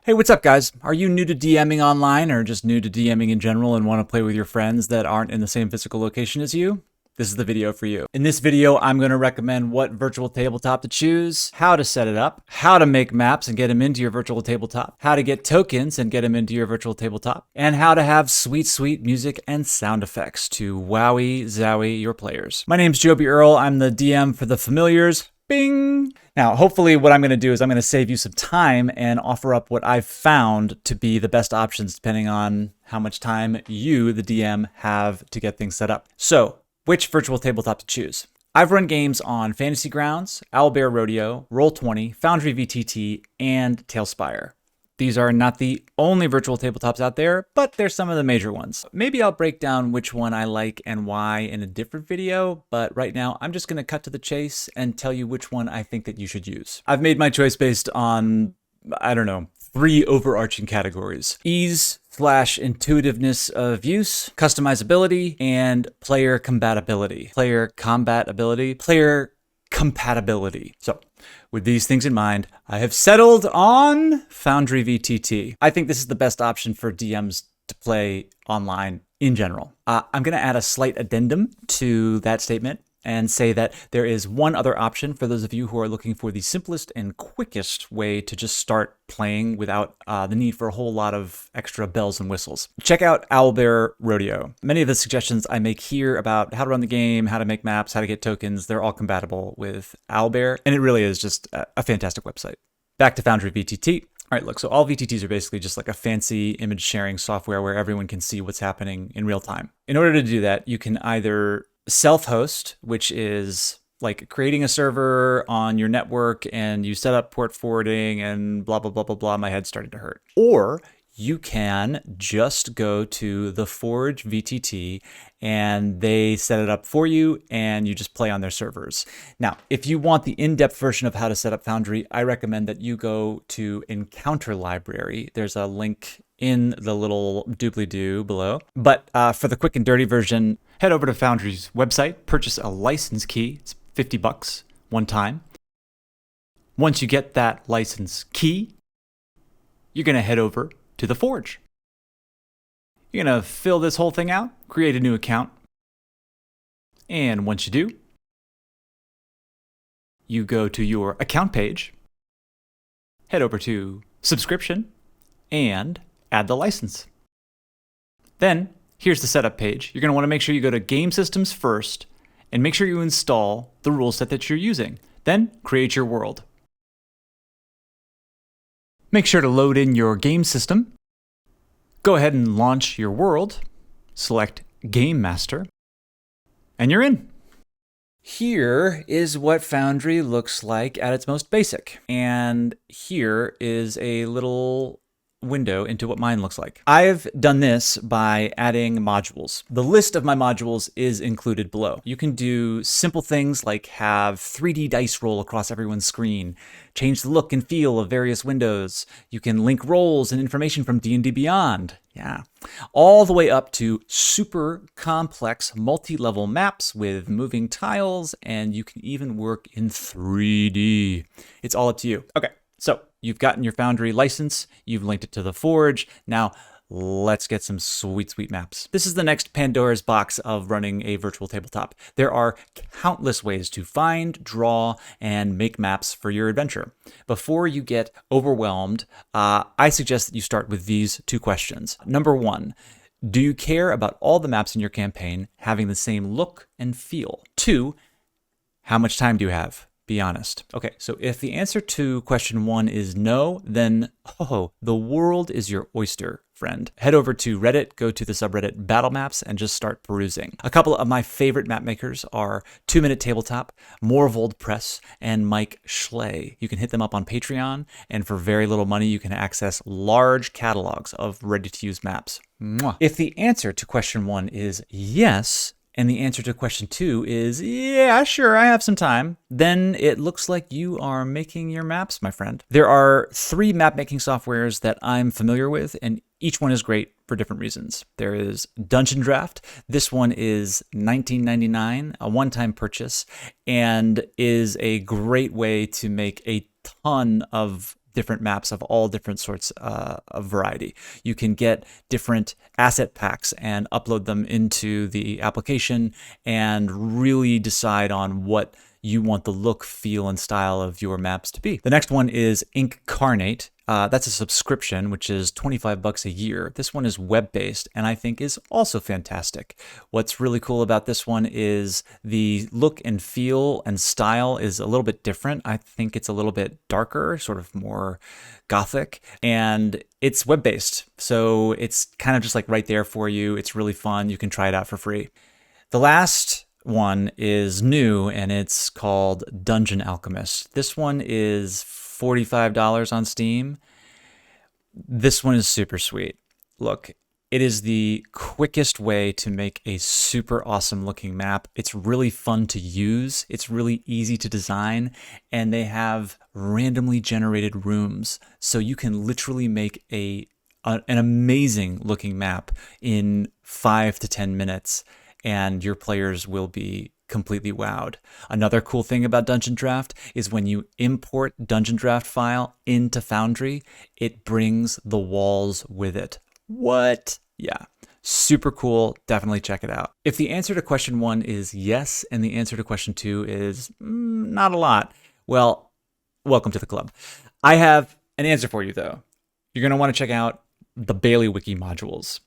Hey, what's up, guys? Are you new to DMing online or just new to DMing in general and want to play with your friends that aren't in the same physical location as you? This is the video for you. In this video, I'm going to recommend what virtual tabletop to choose, how to set it up, how to make maps and get them into your virtual tabletop, how to get tokens and get them into your virtual tabletop, and how to have sweet, sweet music and sound effects to wowie zowie your players. My name's Joby Earl. I'm the DM for The Familiars. Bing! Now, hopefully what I'm going to do is I'm going to save you some time and offer up what I've found to be the best options depending on how much time you, the DM, have to get things set up. So, which virtual tabletop to choose? I've run games on Fantasy Grounds, Owlbear Rodeo, Roll20, Foundry VTT, and Tailspire. These are not the only virtual tabletops out there, but they're some of the major ones. Maybe I'll break down which one I like and why in a different video, but right now I'm just going to cut to the chase and tell you which one I think that you should use. I've made my choice based on, three overarching categories: ease/intuitiveness of use, customizability, and player compatibility. So, with these things in mind, I have settled on Foundry VTT. I think this is the best option for DMs to play online in general. I'm going to add a slight addendum to that statement and say that there is one other option for those of you who are looking for the simplest and quickest way to just start playing without the need for a whole lot of extra bells and whistles. Check out Owlbear Rodeo. Many of the suggestions I make here about how to run the game, how to make maps, how to get tokens, they're all compatible with Owlbear, and it really is just a fantastic website. Back to Foundry VTT. All right, look, so all VTTs are basically just like a fancy image sharing software where everyone can see what's happening in real time. In order to do that, you can either self-host, which is like creating a server on your network and you set up port forwarding and blah, blah, blah, blah, blah. My head's starting to hurt. Or you can just go to the Forge VTT and they set it up for you and you just play on their servers. Now, if you want the in-depth version of how to set up Foundry, I recommend that you go to Encounter Library. There's a link in the little doobly-doo below. But for the quick and dirty version, head over to Foundry's website, purchase a license key. It's $50 one time. Once you get that license key, you're going to head over to the Forge. You're going to fill this whole thing out, create a new account. And once you do, you go to your account page, head over to subscription, and add the license. Then, here's the setup page. You're going to want to make sure you go to Game Systems first and make sure you install the rule set that you're using. Then, create your world. Make sure to load in your game system. Go ahead and launch your world. Select Game Master. And you're in. Here is what Foundry looks like at its most basic. And here is a little window into what mine looks like. I've done this by adding modules. The list of my modules is included below. You can do simple things like have 3D dice roll across everyone's screen, change the look and feel of various windows. You can link roles and information from D&D Beyond. Yeah. All the way up to super complex multi-level maps with moving tiles, and you can even work in 3D. It's all up to you. Okay. So you've gotten your Foundry license, you've linked it to the Forge. Now let's get some sweet, sweet maps. This is the next Pandora's box of running a virtual tabletop. There are countless ways to find, draw, and make maps for your adventure. Before you get overwhelmed, I suggest that you start with these two questions. Number one, do you care about all the maps in your campaign having the same look and feel? Two, how much time do you have? Be honest. Okay, so if the answer to question one is no, then the world is your oyster, friend. Head over to Reddit, go to the subreddit Battle Maps, and just start perusing. A couple of my favorite map makers are 2 Minute Tabletop, Morvold Press, and Mike Schley. You can hit them up on Patreon, and for very little money, you can access large catalogs of ready-to-use maps. Mwah. If the answer to question one is yes, and the answer to question two is, yeah, sure, I have some time, then it looks like you are making your maps, my friend. There are 3 map making softwares that I'm familiar with, and each one is great for different reasons. There is Dungeon Draft. This one is $19.99, a one-time purchase, and is a great way to make a ton of different maps of all different sorts of variety. You can get different asset packs and upload them into the application and really decide on what you want the look, feel, and style of your maps to be. The next one is Incarnate. That's a subscription, which is $25 a year. This one is web-based, and I think is also fantastic. What's really cool about this one is the look and feel and style is a little bit different. I think it's a little bit darker, sort of more gothic, and it's web-based. So it's kind of just like right there for you. It's really fun. You can try it out for free. The last one is new, and it's called Dungeon Alchemist. This one is $45 on Steam. This one is super sweet. Look, it is the quickest way to make a super awesome looking map. It's really fun to use. It's really easy to design, and they have randomly generated rooms. So you can literally make an amazing looking map in 5 to 10 minutes. And your players will be completely wowed. Another cool thing about Dungeon Draft is when you import Dungeon Draft file into Foundry, it brings the walls with it. What? Yeah, super cool. Definitely check it out. If the answer to question 1 is yes, and the answer to question 2 is not a lot, well, welcome to the club. I have an answer for you, though. You're going to want to check out the Bailey Wiki modules.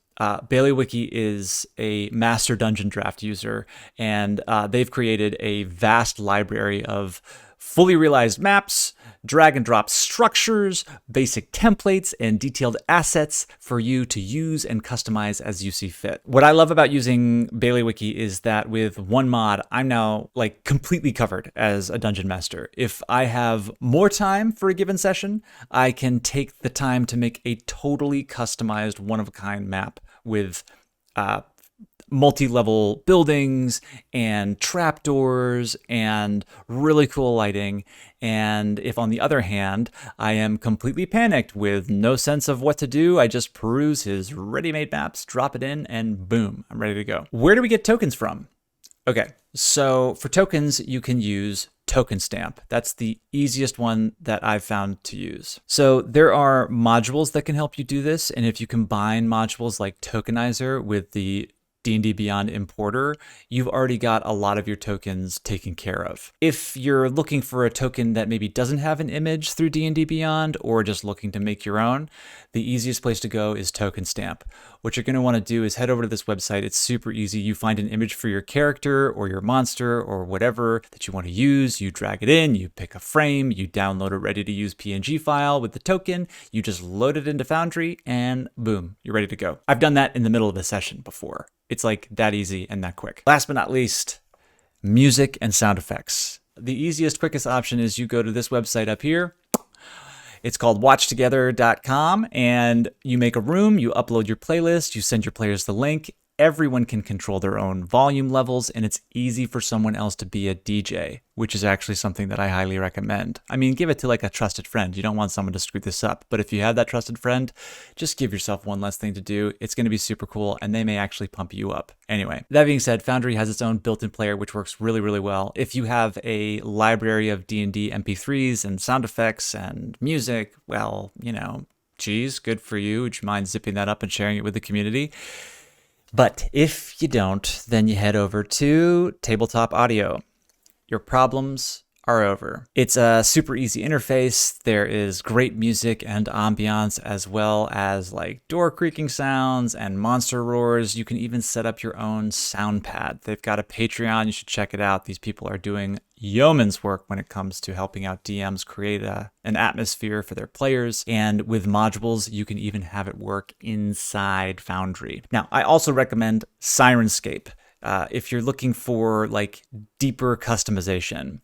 Bailey Wiki is a master Dungeon Draft user, and they've created a vast library of fully realized maps, drag and drop structures, basic templates, and detailed assets for you to use and customize as you see fit. What I love about using Bailey Wiki is that with one mod, I'm now like completely covered as a dungeon master. If I have more time for a given session, I can take the time to make a totally customized one-of-a-kind map with multi-level buildings and trapdoors and really cool lighting. And if on the other hand, I am completely panicked with no sense of what to do, I just peruse his ready-made maps, drop it in, and boom, I'm ready to go. Where do we get tokens from? Okay, so for tokens, you can use Token Stamp. That's the easiest one that I've found to use. So there are modules that can help you do this, and if you combine modules like Tokenizer with the D&D Beyond importer, you've already got a lot of your tokens taken care of. If you're looking for a token that maybe doesn't have an image through D&D Beyond, or just looking to make your own, the easiest place to go is Token Stamp. What you're going to want to do is head over to this website. It's super easy. You find an image for your character or your monster or whatever that you want to use. You drag it in, you pick a frame, you download a ready-to-use PNG file with the token, you just load it into Foundry, and boom, you're ready to go. I've done that in the middle of a session before. It's like that easy and that quick. Last but not least, music and sound effects. The easiest, quickest option is you go to this website up here. It's called watchtogether.com, and you make a room, you upload your playlist, you send your players the link. Everyone can control their own volume levels, and it's easy for someone else to be a DJ, which is actually something that I highly recommend. I mean, give it to like a trusted friend. You don't want someone to screw this up, but if you have that trusted friend, just give yourself one less thing to do. It's going to be super cool, and they may actually pump you up. Anyway, that being said, Foundry has its own built-in player, which works really, really well. If you have a library of D&D MP3s and sound effects and music, well, you know, geez, good for you. Would you mind zipping that up and sharing it with the community? But if you don't, then you head over to Tabletop Audio. Your problems are over. It's a super easy interface. There is great music and ambiance, as well as like door creaking sounds and monster roars. You can even set up your own sound pad. They've got a Patreon. You should check it out. These people are doing yeoman's work when it comes to helping out DMs create an atmosphere for their players. And with modules, you can even have it work inside Foundry. Now, I also recommend Sirenscape. If you're looking for like deeper customization.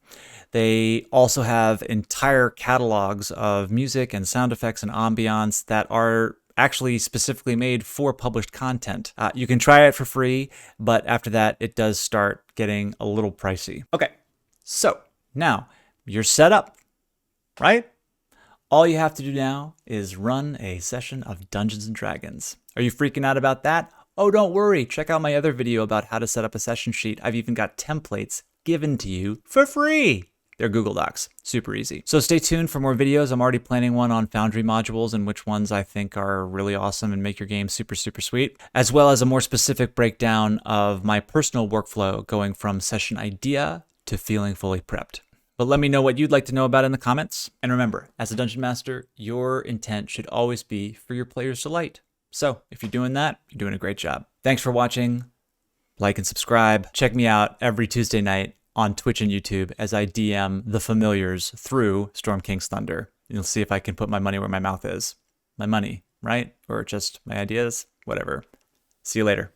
They also have entire catalogs of music and sound effects and ambiance that are actually specifically made for published content. You can try it for free, but after that, it does start getting a little pricey. Okay, so now you're set up, right? All you have to do now is run a session of Dungeons & Dragons. Are you freaking out about that? Oh, don't worry. Check out my other video about how to set up a session sheet. I've even got templates given to you for free. They're Google Docs. Super easy. So stay tuned for more videos. I'm already planning one on Foundry modules and which ones I think are really awesome and make your game super, super sweet, as well as a more specific breakdown of my personal workflow going from session idea to feeling fully prepped. But let me know what you'd like to know about in the comments. And remember, as a Dungeon Master, your intent should always be for your players' delight. So if you're doing that, you're doing a great job. Thanks for watching. Like and subscribe. Check me out every Tuesday night on Twitch and YouTube as I DM the familiars through Storm King's Thunder. You'll see if I can put my money where my mouth is. My money, right? Or just my ideas? Whatever. See you later.